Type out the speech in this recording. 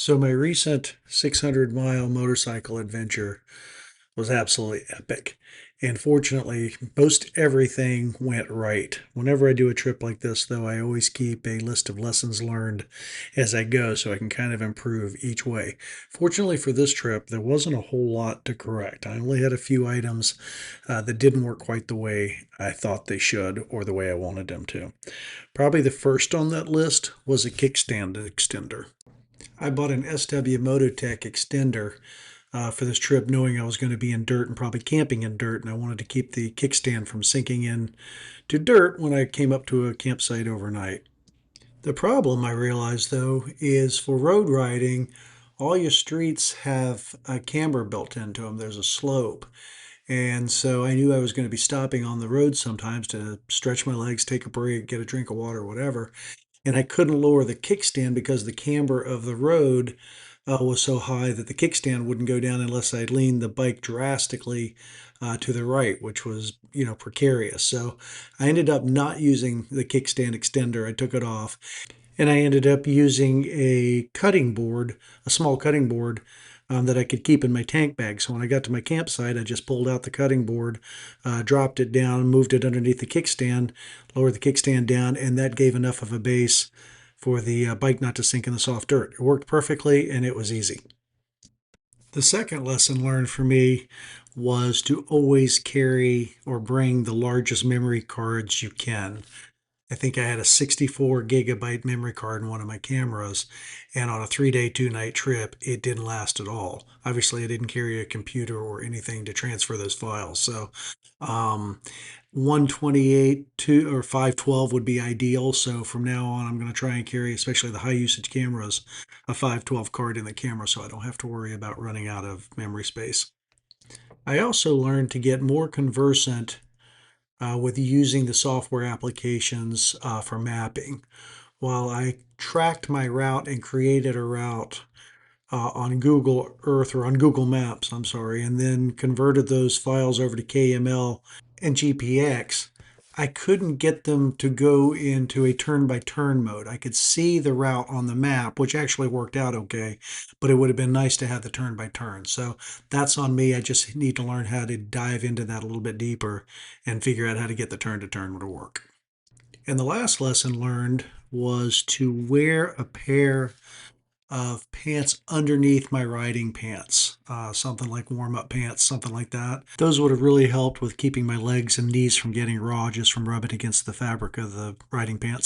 So my recent 600-mile motorcycle adventure was absolutely epic. And fortunately, most everything went right. Whenever I do a trip like this, though, I always keep a list of lessons learned as I go so I can kind of improve each way. Fortunately for this trip, there wasn't a whole lot to correct. I only had a few items that didn't work quite the way I thought they should or the way I wanted them to. Probably the first on that list was a kickstand extender. I bought an SW Mototech extender for this trip, knowing I was going to be in dirt and probably camping in dirt, and I wanted to keep the kickstand from sinking in to dirt when I came up to a campsite overnight. The problem I realized, though, is for road riding, all your streets have a camber built into them. There's a slope. And so I knew I was going to be stopping on the road sometimes to stretch my legs, take a break, get a drink of water, whatever. And I couldn't lower the kickstand because the camber of the road was so high that the kickstand wouldn't go down unless I leaned the bike drastically to the right, which was, precarious. So I ended up not using the kickstand extender. I took it off, and I ended up using a cutting board, a small cutting board that I could keep in my tank bag. So when I got to my campsite, I just pulled out the cutting board, dropped it down, moved it underneath the kickstand, lowered the kickstand down, and that gave enough of a base for the bike not to sink in the soft dirt. It worked perfectly, and it was easy. The second lesson learned for me was to always carry or bring the largest memory cards you can. I think I had a 64 gigabyte memory card in one of my cameras, and on a 3-day, 2-night trip, it didn't last at all. Obviously, I didn't carry a computer or anything to transfer those files. So, um, 128 2 or 512 would be ideal. So from now on, I'm going to try and carry, especially the high usage cameras, a 512 card in the camera so I don't have to worry about running out of memory space. I also learned to get more conversant with using the software applications for mapping. While I tracked my route and created a route on Google Earth or on Google Maps, I'm sorry, and then converted those files over to KML and GPX, I couldn't get them to go into a turn-by-turn mode. I could see the route on the map, which actually worked out okay, but it would have been nice to have the turn-by-turn. So that's on me. I just need to learn how to dive into that a little bit deeper and figure out how to get the turn-to-turn to work. And the last lesson learned was to wear a pair of pants underneath my riding pants, something like warm-up pants, something like that. Those would have really helped with keeping my legs and knees from getting raw just from rubbing against the fabric of the riding pants.